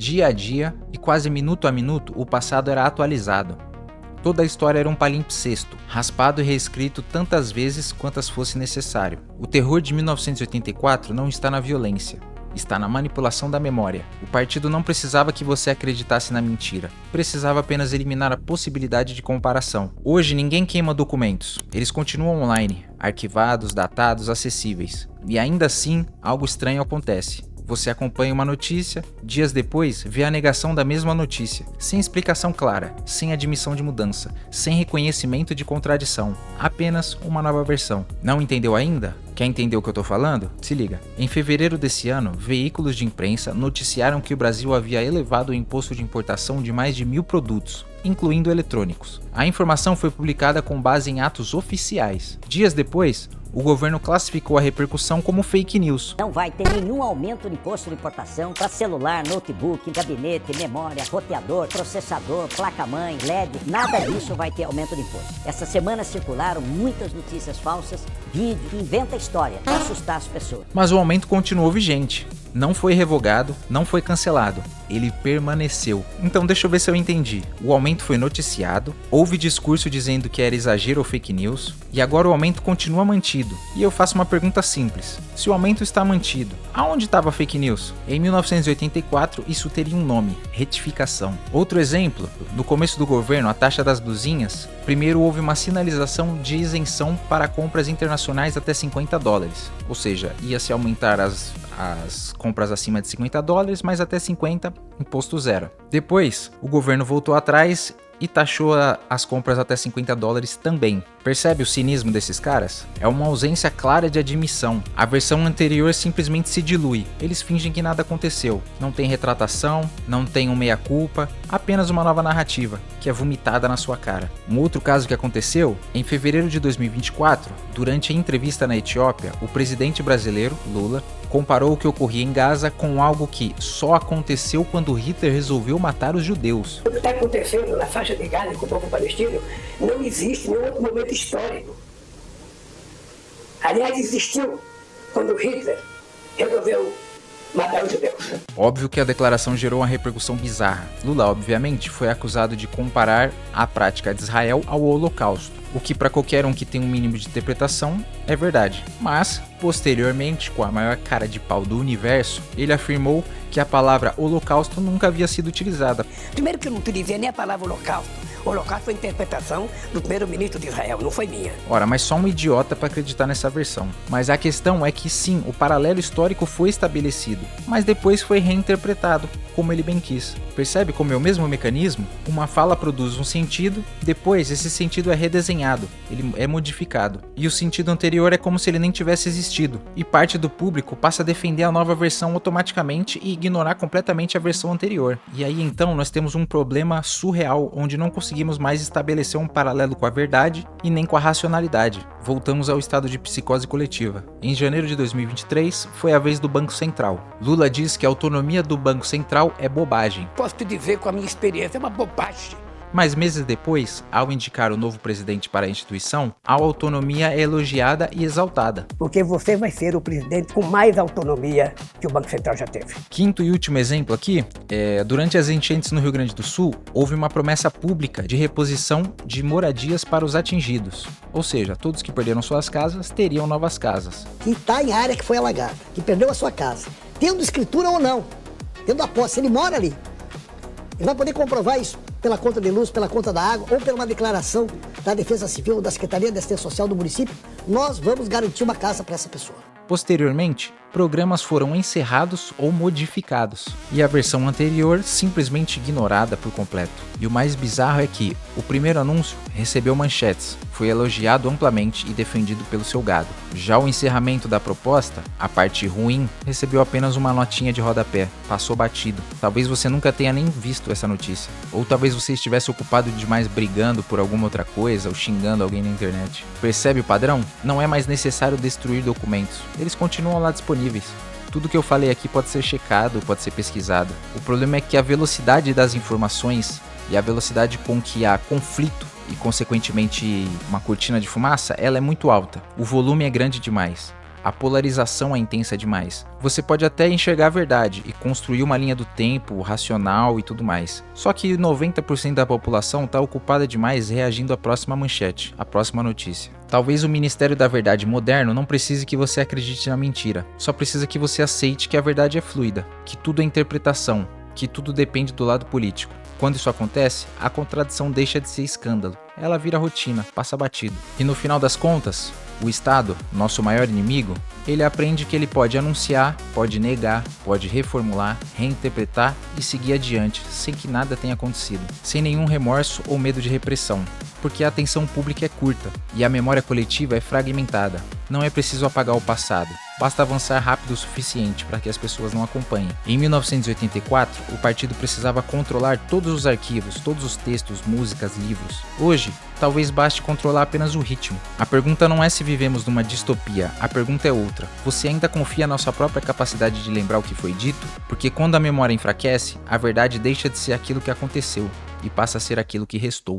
Dia a dia e quase minuto a minuto o passado era atualizado. Toda a história era um palimpsesto, raspado e reescrito tantas vezes quantas fosse necessário. O terror de 1984 não está na violência, está na manipulação da memória. O partido não precisava que você acreditasse na mentira, precisava apenas eliminar a possibilidade de comparação. Hoje ninguém queima documentos, eles continuam online, arquivados, datados, acessíveis. E ainda assim, algo estranho acontece. Você acompanha uma notícia, dias depois vê a negação da mesma notícia, sem explicação clara, sem admissão de mudança, sem reconhecimento de contradição, apenas uma nova versão. Não entendeu ainda? Quer entender o que eu tô falando? Se liga. Em fevereiro desse ano, veículos de imprensa noticiaram que o Brasil havia elevado o imposto de importação de mais de 1.000 produtos, incluindo eletrônicos. A informação foi publicada com base em atos oficiais. Dias depois, o governo classificou a repercussão como fake news. Não vai ter nenhum aumento de imposto de importação para celular, notebook, gabinete, memória, roteador, processador, placa-mãe, LED. Nada disso vai ter aumento de imposto. Essa semana circularam muitas notícias falsas, vídeo que inventa história para assustar as pessoas. Mas o aumento continuou vigente. Não foi revogado, não foi cancelado, ele permaneceu. Então deixa eu ver se eu entendi. O aumento foi noticiado, houve discurso dizendo que era exagero ou fake news, e agora o aumento continua mantido. E eu faço uma pergunta simples: se o aumento está mantido, aonde estava a fake news? Em 1984 isso teria um nome: retificação. Outro exemplo, no começo do governo, a taxa das blusinhas, primeiro houve uma sinalização de isenção para compras internacionais até $50, ou seja, ia se aumentar as compras acima de $50, mas até 50, imposto zero. Depois, o governo voltou atrás e taxou as compras até $50 também. Percebe o cinismo desses caras? É uma ausência clara de admissão. A versão anterior simplesmente se dilui. Eles fingem que nada aconteceu. Não tem retratação, não tem um meia-culpa, apenas uma nova narrativa, que é vomitada na sua cara. Um outro caso que aconteceu, em fevereiro de 2024, durante a entrevista na Etiópia, o presidente brasileiro, Lula, comparou o que ocorria em Gaza com algo que só aconteceu quando Hitler resolveu matar os judeus. O que está acontecendo na faixa de Gaza com o povo palestino não existe em nenhum outro momento histórico. Aliás, existiu quando Hitler resolveu matar os judeus. Óbvio que a declaração gerou uma repercussão bizarra. Lula, obviamente, foi acusado de comparar a prática de Israel ao Holocausto, o que para qualquer um que tem um mínimo de interpretação é verdade. Mas, posteriormente, com a maior cara de pau do universo, ele afirmou que a palavra holocausto nunca havia sido utilizada. Primeiro que eu não utilizei nem a palavra holocausto. O holocausto foi a interpretação do primeiro-ministro de Israel, não foi minha. Ora, mas só um idiota para acreditar nessa versão. Mas a questão é que sim, o paralelo histórico foi estabelecido, mas depois foi reinterpretado, como ele bem quis. Percebe como é o mesmo mecanismo? Uma fala produz um sentido, depois esse sentido é redesenhado, ele é modificado. E o sentido anterior é como se ele nem tivesse existido. E parte do público passa a defender a nova versão automaticamente e ignorar completamente a versão anterior. E aí então nós temos um problema surreal, onde não conseguimos mais estabelecer um paralelo com a verdade e nem com a racionalidade. Voltamos ao estado de psicose coletiva. Em janeiro de 2023, foi a vez do Banco Central. Lula diz que a autonomia do Banco Central é bobagem. Posso te dizer com a minha experiência, é uma bobagem. Mas meses depois, ao indicar o novo presidente para a instituição, a autonomia é elogiada e exaltada. Porque você vai ser o presidente com mais autonomia que o Banco Central já teve. Quinto e último exemplo aqui, durante as enchentes no Rio Grande do Sul, houve uma promessa pública de reposição de moradias para os atingidos. Ou seja, todos que perderam suas casas teriam novas casas. Que está em área que foi alagada, que perdeu a sua casa, tendo escritura ou não, tendo a posse, ele mora ali. Ele vai poder comprovar isso pela conta de luz, pela conta da água ou pela uma declaração da Defesa Civil ou da Secretaria de Assistência Social do município. Nós vamos garantir uma casa para essa pessoa. Posteriormente, programas foram encerrados ou modificados, e a versão anterior simplesmente ignorada por completo. E o mais bizarro é que o primeiro anúncio recebeu manchetes, foi elogiado amplamente e defendido pelo seu gado. Já o encerramento da proposta, a parte ruim, recebeu apenas uma notinha de rodapé, passou batido. Talvez você nunca tenha nem visto essa notícia, ou talvez você estivesse ocupado demais brigando por alguma outra coisa ou xingando alguém na internet. Percebe o padrão? Não é mais necessário destruir documentos, eles continuam lá disponíveis. Tudo que eu falei aqui pode ser checado, pode ser pesquisado. O problema é que a velocidade das informações e a velocidade com que há conflito e consequentemente uma cortina de fumaça, ela é muito alta. O volume é grande demais. A polarização é intensa demais. Você pode até enxergar a verdade e construir uma linha do tempo, racional e tudo mais. Só que 90% da população está ocupada demais reagindo à próxima manchete, à próxima notícia. Talvez o Ministério da Verdade moderno não precise que você acredite na mentira. Só precisa que você aceite que a verdade é fluida, que tudo é interpretação, que tudo depende do lado político. Quando isso acontece, a contradição deixa de ser escândalo. Ela vira rotina, passa batido. E no final das contas, o Estado, nosso maior inimigo, ele aprende que ele pode anunciar, pode negar, pode reformular, reinterpretar e seguir adiante, sem que nada tenha acontecido, sem nenhum remorso ou medo de repressão, porque a atenção pública é curta e a memória coletiva é fragmentada. Não é preciso apagar o passado, basta avançar rápido o suficiente para que as pessoas não acompanhem. Em 1984, o partido precisava controlar todos os arquivos, todos os textos, músicas, livros. Hoje, talvez baste controlar apenas o ritmo. A pergunta não é se vivemos numa distopia, a pergunta é outra. Você ainda confia na sua própria capacidade de lembrar o que foi dito? Porque quando a memória enfraquece, a verdade deixa de ser aquilo que aconteceu e passa a ser aquilo que restou.